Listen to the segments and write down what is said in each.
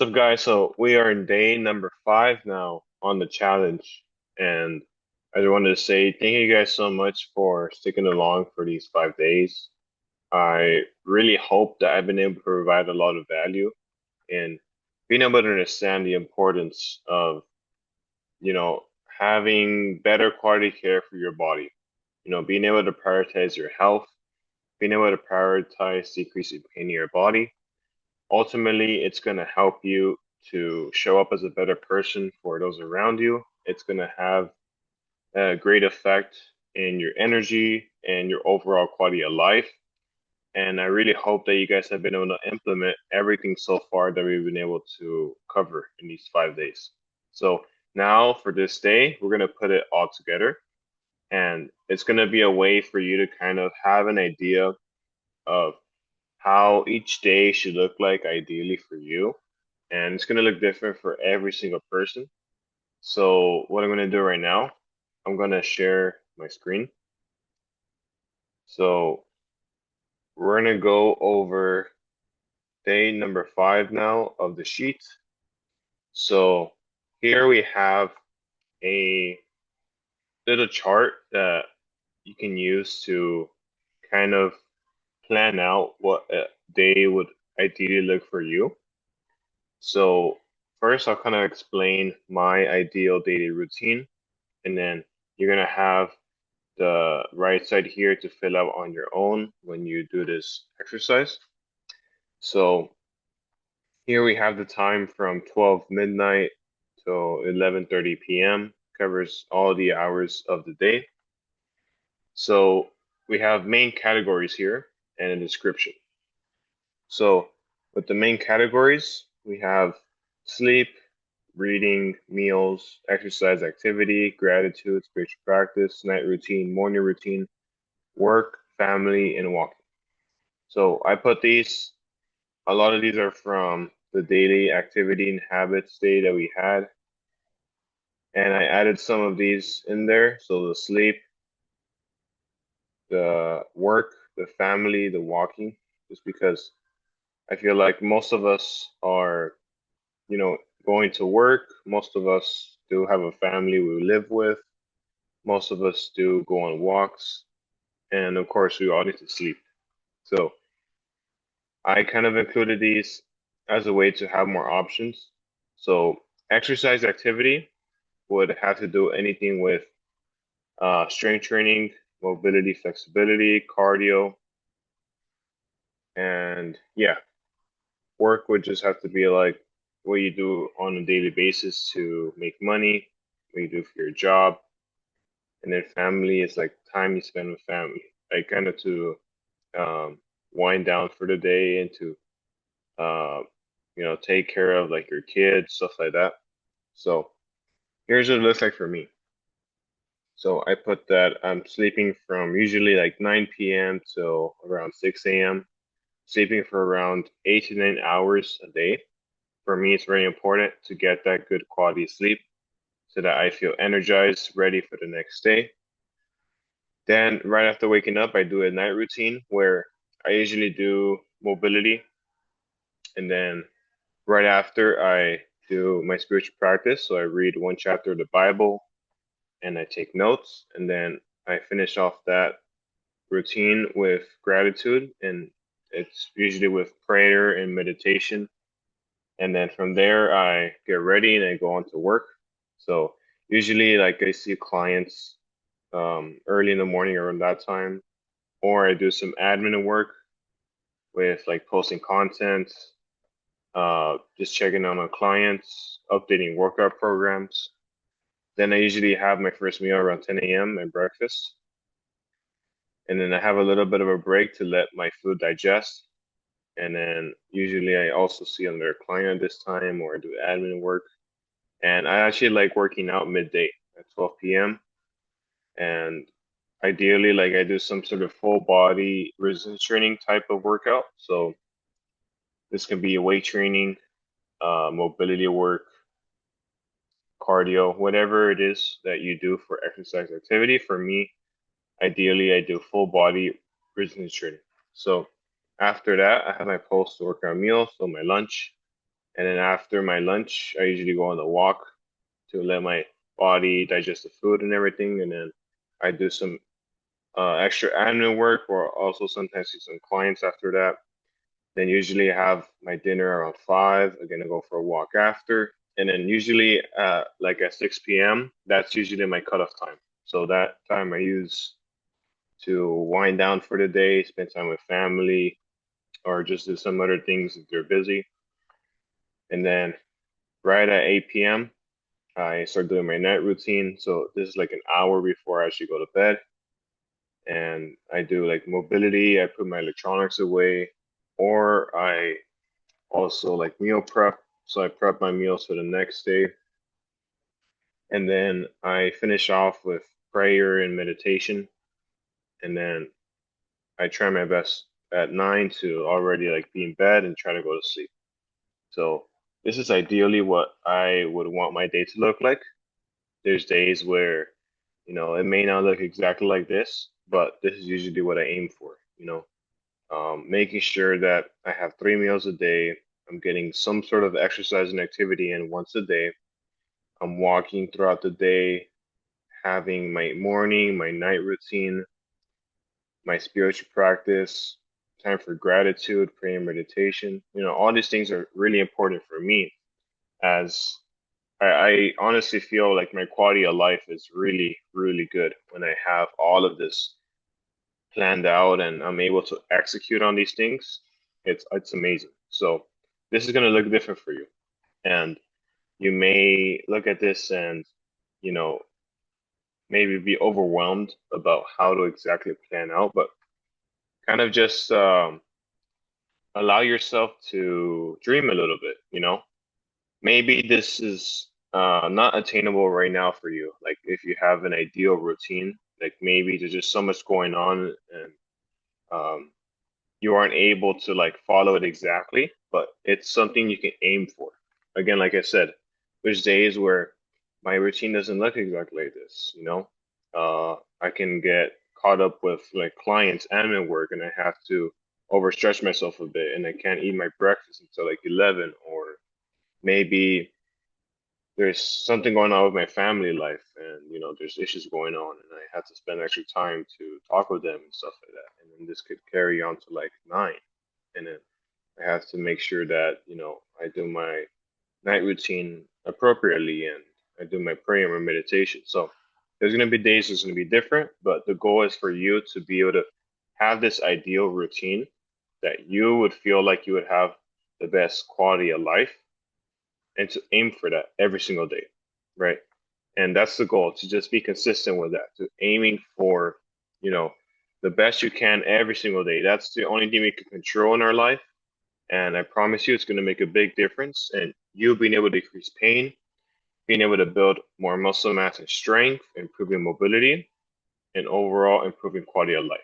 What's up, guys? So we are in day number 5 now on the challenge, and I just wanted to say thank you guys so much for sticking along for these 5 days. I really hope that I've been able to provide a lot of value in being able to understand the importance of, you know, having better quality care for your body. Being able to prioritize your health, being able to prioritize decreasing pain in your body. Ultimately, it's going to help you to show up as a better person for those around you. It's going to have a great effect in your energy and your overall quality of life. And I really hope that you guys have been able to implement everything so far that we've been able to cover in these 5 days. So now for this day, we're going to put it all together. And it's going to be a way for you to kind of have an idea of how each day should look like ideally for you. And it's going to look different for every single person. So what I'm going to do right now, I'm going to share my screen. So we're going to go over day number 5 now of the sheet. So here we have a little chart that you can use to kind of plan out what a day would ideally look for you. So first, I'll kind of explain my ideal daily routine, and then you're gonna have the right side here to fill out on your own when you do this exercise. So here we have the time from 12 midnight till 11:30 p.m. Covers all the hours of the day. So we have main categories here and a description. So with the main categories, we have sleep, reading, meals, exercise activity, gratitude, spiritual practice, night routine, morning routine, work, family, and walking. So I put these, a lot of these are from the daily activity and habits day that we had. And I added some of these in there. So the sleep, the work, the family, the walking, just because I feel like most of us are, going to work. Most of us do have a family we live with. Most of us do go on walks. And of course, we all need to sleep. So I kind of included these as a way to have more options. So exercise activity would have to do anything with strength training, mobility, flexibility, cardio, and yeah, work would just have to be like what you do on a daily basis to make money, what you do for your job, and then family is like time you spend with family, like kind of to um, wind down for the day and to uh, take care of like your kids, stuff like that. So here's what it looks like for me. So I put that I'm sleeping from usually like 9 p.m. till around 6 a.m. Sleeping for around 8 to 9 hours a day. For me, it's very important to get that good quality sleep so that I feel energized, ready for the next day. Then, right after waking up, I do a night routine where I usually do mobility. And then, right after, I do my spiritual practice. So, I read one chapter of the Bible and I take notes. And then, I finish off that routine with gratitude. And it's usually with prayer and meditation. And then from there, I get ready and I go on to work. So, usually, like I see clients early in the morning around that time, or I do some admin work with like posting content, just checking on my clients, updating workout programs. Then I usually have my first meal around 10 a.m., my breakfast. And then I have a little bit of a break to let my food digest. And then usually I also see another client this time or I do admin work. And I actually like working out midday at 12 p.m. And ideally, like I do some sort of full body resistance training type of workout. So this can be weight training, mobility work, cardio, whatever it is that you do for exercise activity. For me, ideally, I do full body resistance training. So after that, I have my post workout meal, so my lunch. And then after my lunch, I usually go on a walk to let my body digest the food and everything. And then I do some extra admin work or also sometimes see some clients after that. Then usually I have my dinner around 5. Again, I go for a walk after. And then usually like at 6 p.m., that's usually my cutoff time. So that time I use to wind down for the day, spend time with family, or just do some other things if they're busy. And then right at 8 p.m., I start doing my night routine. So this is like an hour before I actually go to bed. And I do like mobility, I put my electronics away, or I also like meal prep. So I prep my meals for the next day. And then I finish off with prayer and meditation. And then I try my best at 9 to already like be in bed and try to go to sleep. So this is ideally what I would want my day to look like. There's days where, it may not look exactly like this, but this is usually what I aim for, making sure that I have 3 meals a day. I'm getting some sort of exercise and activity in once a day. I'm walking throughout the day, having my morning, my night routine, my spiritual practice, time for gratitude, prayer, and meditation. All these things are really important for me as I honestly feel like my quality of life is really, really good when I have all of this planned out and I'm able to execute on these things. It's amazing. So this is going to look different for you. And you may look at this and, you know, maybe be overwhelmed about how to exactly plan out, but kind of just allow yourself to dream a little bit. Maybe this is not attainable right now for you. Like if you have an ideal routine, like maybe there's just so much going on and um, you aren't able to like follow it exactly, but it's something you can aim for. Again, like I said, there's days where my routine doesn't look exactly like this. I can get caught up with like clients, admin work, and I have to overstretch myself a bit, and I can't eat my breakfast until like 11, or maybe there's something going on with my family life and there's issues going on and I had to spend extra time to talk with them and stuff like that. And then this could carry on to like 9. And then I have to make sure that, I do my night routine appropriately and I do my prayer and meditation. So there's gonna be days that's gonna be different, but the goal is for you to be able to have this ideal routine that you would feel like you would have the best quality of life and to aim for that every single day, right? And that's the goal, to just be consistent with that, to aiming for, you know, the best you can every single day. That's the only thing we can control in our life. And I promise you, it's going to make a big difference. And you being able to decrease pain, being able to build more muscle mass and strength, improving mobility, and overall improving quality of life.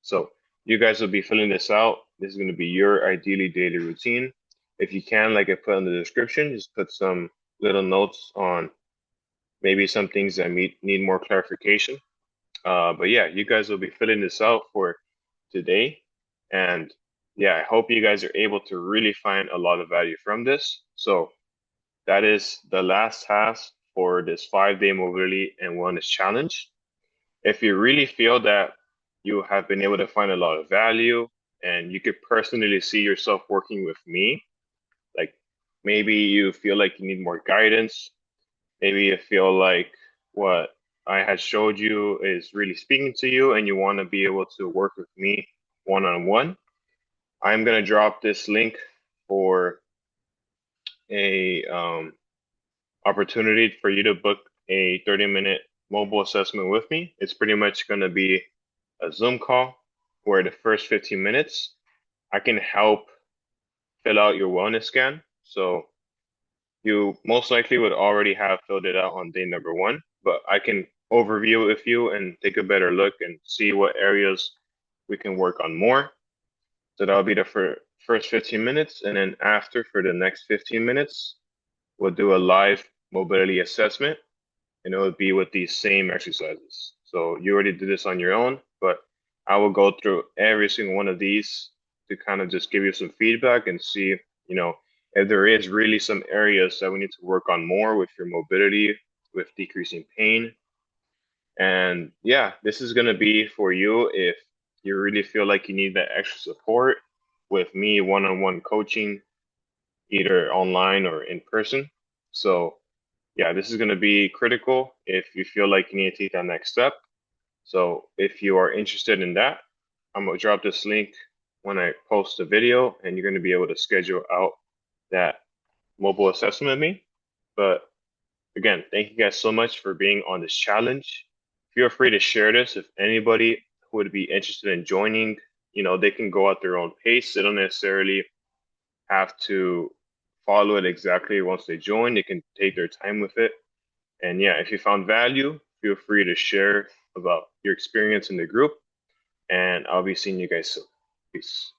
So you guys will be filling this out. This is going to be your ideally daily routine. If you can, like I put in the description, just put some little notes on maybe some things that need more clarification. But yeah, you guys will be filling this out for today. And yeah, I hope you guys are able to really find a lot of value from this. So that is the last task for this 5-day mobility and wellness challenge. If you really feel that you have been able to find a lot of value and you could personally see yourself working with me, like maybe you feel like you need more guidance, maybe you feel like what I had showed you is really speaking to you and you want to be able to work with me one on one, I'm going to drop this link for a opportunity for you to book a 30-minute mobile assessment with me. It's pretty much going to be a Zoom call where the first 15 minutes I can help fill out your wellness scan. So you most likely would already have filled it out on day number 1, but I can overview it with you and take a better look and see what areas we can work on more. So that'll be the first 15 minutes. And then after, for the next 15 minutes, we'll do a live mobility assessment and it would be with these same exercises. So you already did this on your own, but I will go through every single one of these to kind of just give you some feedback and see, you know, If there is really some areas that we need to work on more with your mobility, with decreasing pain. And yeah, this is going to be for you if you really feel like you need that extra support with me one-on-one coaching, either online or in person. So yeah, this is going to be critical if you feel like you need to take that next step. So if you are interested in that, I'm gonna drop this link when I post the video, and you're going to be able to schedule out that mobile assessment with me. But again, thank you guys so much for being on this challenge. Feel free to share this if anybody who would be interested in joining, they can go at their own pace. They don't necessarily have to follow it exactly once they join. They can take their time with it. And yeah, if you found value, feel free to share about your experience in the group, and I'll be seeing you guys soon. Peace.